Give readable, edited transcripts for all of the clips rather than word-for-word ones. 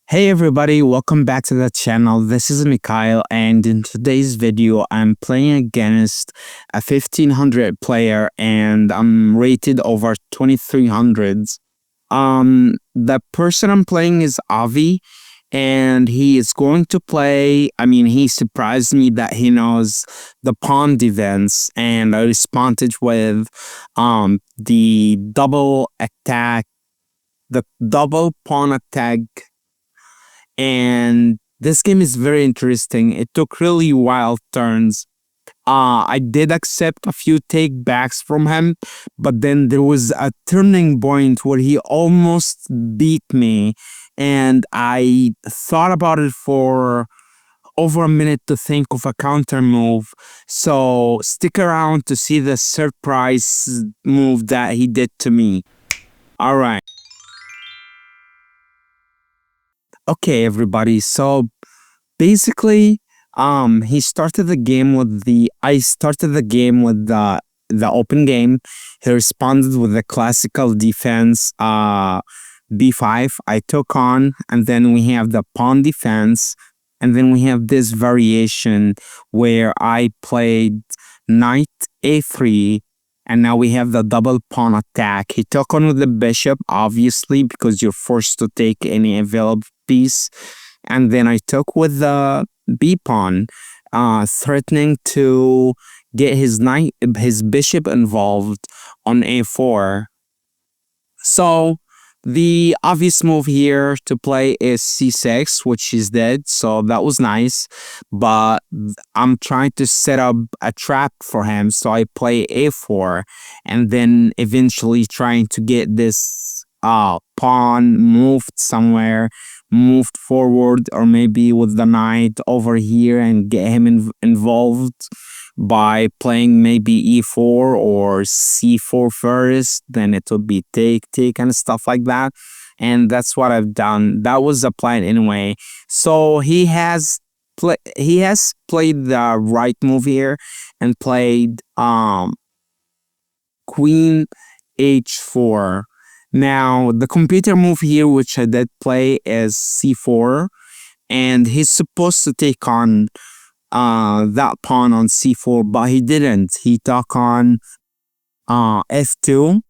Hey everybody, welcome back to the channel. This is Mikhail, and in today's video I'm playing against a 1500 player and I'm rated over 2300s. The person I'm playing is Avi, and he is going to play. He surprised me that he knows the pawn defense, and I responded with the double attack, the double pawn attack. And this game is very interesting. It took really wild turns. I did accept a few takebacks from him, but then there was a turning point where he almost beat me, and I thought about it for over a minute to think of a counter move. So stick around to see the surprise move that he did to me. All right. Okay, everybody. So basically, I started the game with the open game. He responded with the classical defense, b5. I took on, and then we have the pawn defense, and then we have this variation where I played knight a3. And now we have the double pawn attack. He took on with the bishop, obviously, because you're forced to take any available piece. And then I took with the b pawn, threatening to get his bishop involved on a4. So the obvious move here to play is c6, which is dead, so that was nice. But I'm trying to set up a trap for him, so I play a4, and then eventually trying to get this pawn moved somewhere, moved forward, or maybe with the knight over here, and get him involved by playing maybe e4 or c4 first. Then it would be take and stuff like that, and that's what I've done. That was the plan anyway. So he has played the right move here and played queen h4. Now the computer move here, which I did play, is c4, and he's supposed to take on that pawn on c4, but he didn't. He took on f2,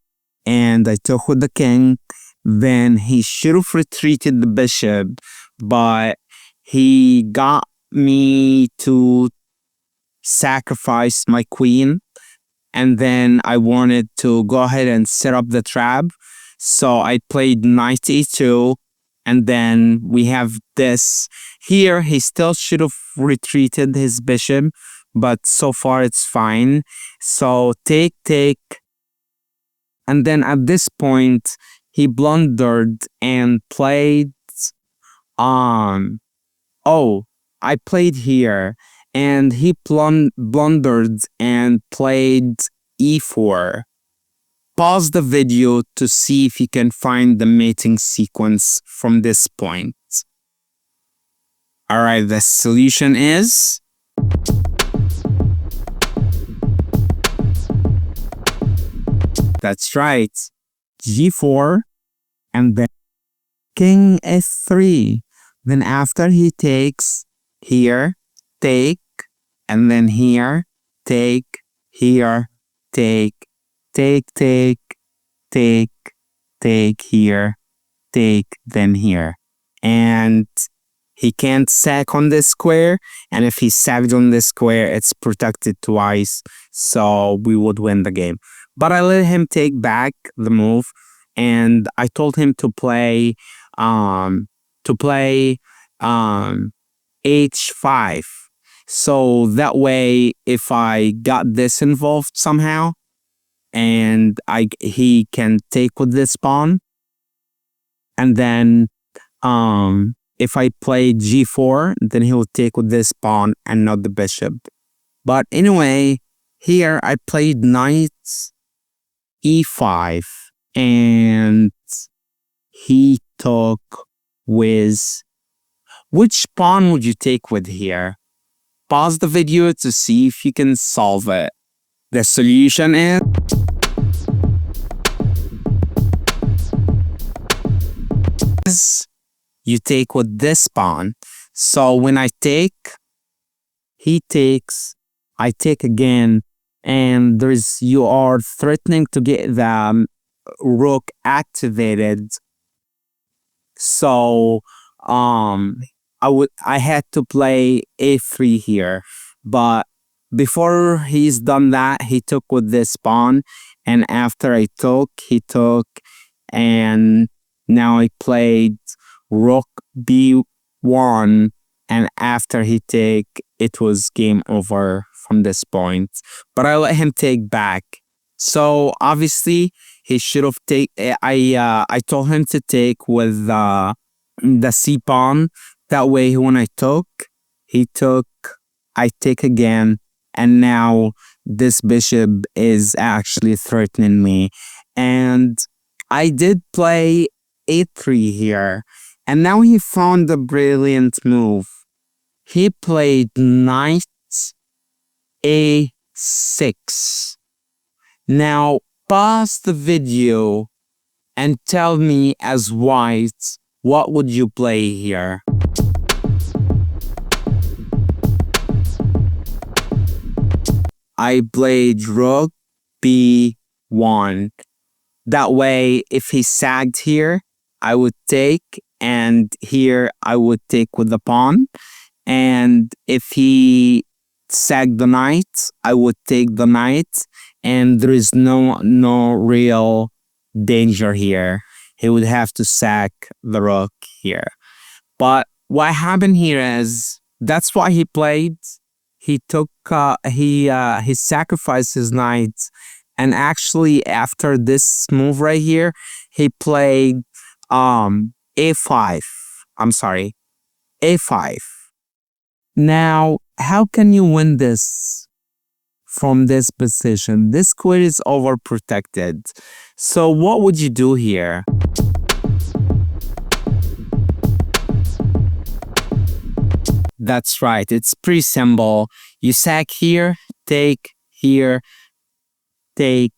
and I took with the king. Then he should have retreated the bishop, but he got me to sacrifice my queen, and then I wanted to go ahead and set up the trap. So I played knight e2, and then we have this. Here, he still should have retreated his bishop, but so far it's fine. So take, and then at this point, he blundered and played, I played here, and he blundered and played e4. Pause the video to see if you can find the mating sequence from this point. All right, the solution is that's right, g4, and then king s3. Then after he takes, here, take, and then here, take, here, take, take, here, take, then here. And he can't sack on this square, and if he sacked on this square, it's protected twice, so we would win the game. But I let him take back the move, and I told him to play h5. So that way, if I got this involved somehow, and he can take with this pawn, and then if I play g4, then he will take with this pawn and not the bishop. But anyway, here I played knight e5, and he took with... Which pawn would you take with here? Pause the video to see if you can solve it. The solution is you take with this pawn. So when I take, he takes, I take again, and you are threatening to get the rook activated. So I had to play a3 here, but before he's done that, he took with this pawn, and after I took, he took, and now I played rook b1, and after he take, it was game over from this point. But I let him take back. So obviously he should have take. I told him to take with the c pawn. That way, when I took, he took. I take again, and now this bishop is actually threatening me. And I did play a3 here, and now he found a brilliant move. He played knight a6. Now pause the video and tell me, as white, what would you play here? I played rook b1. That way, if he sagged here, I would take, and here I would take with the pawn. And if he sagged the knight, I would take the knight, and there is no real danger here. He would have to sack the rook here. But what happened here is, that's why he played. He took he sacrificed his knight, and actually after this move right here, he played a5. I'm sorry, a5. Now, how can you win this from this position? This queen is overprotected. So what would you do here? That's right, it's pretty simple. You sack here, take, here, take,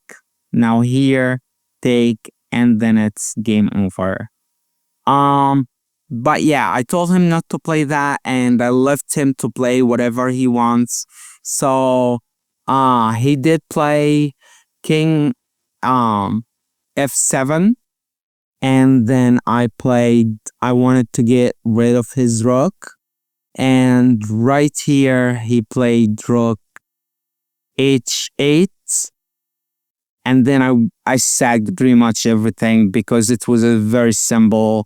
now here, take, and then it's game over. But yeah, I told him not to play that, and I left him to play whatever he wants. So he did play king f7, and then I wanted to get rid of his rook. And right here, he played rook h8. And then I sagged pretty much everything because it was a very simple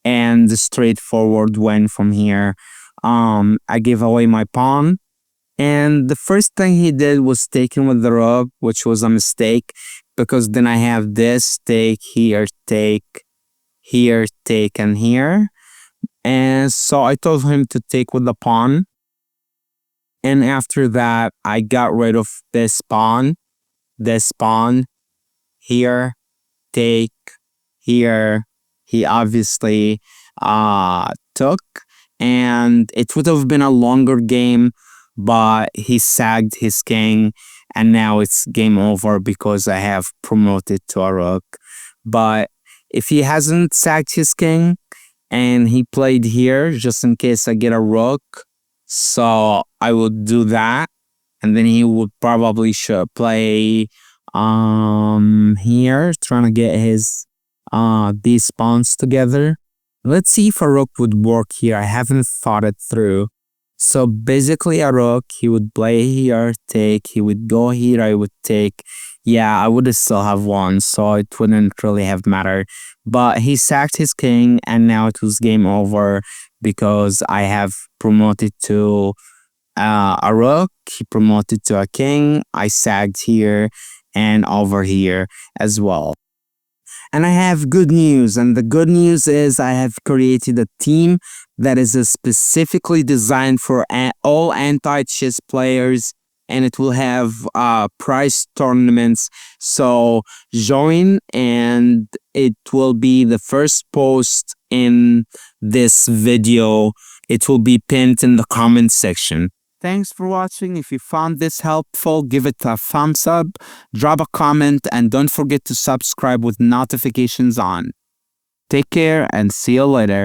and straightforward win from here. I gave away my pawn. And the first thing he did was taking with the rook, which was a mistake, because then I have this, take, here, take, and here. And so I told him to take with the pawn. And after that, I got rid of this pawn, here, take, here. He obviously took, and it would have been a longer game, but he sagged his king, and now it's game over because I have promoted to a rook. But if he hasn't sagged his king, and he played here just in case I get a rook, so I would do that, and then he would probably play here, trying to get his these pawns together. Let's see if a rook would work here. I haven't thought it through. So basically a rook, he would play here, take, he would go here, I would take. Yeah, I would still have won, so it wouldn't really have mattered. But he sacked his king, and now it was game over because I have promoted to a rook, he promoted to a king, I sagged here and over here as well. And I have good news, and the good news is I have created a team that is specifically designed for all anti-chess players, and it will have prize tournaments. So join, and it will be the first post in this video. It will be pinned in the comment section. Thanks for watching. If you found this helpful, give it a thumbs up, drop a comment, and don't forget to subscribe with notifications on. Take care and see you later.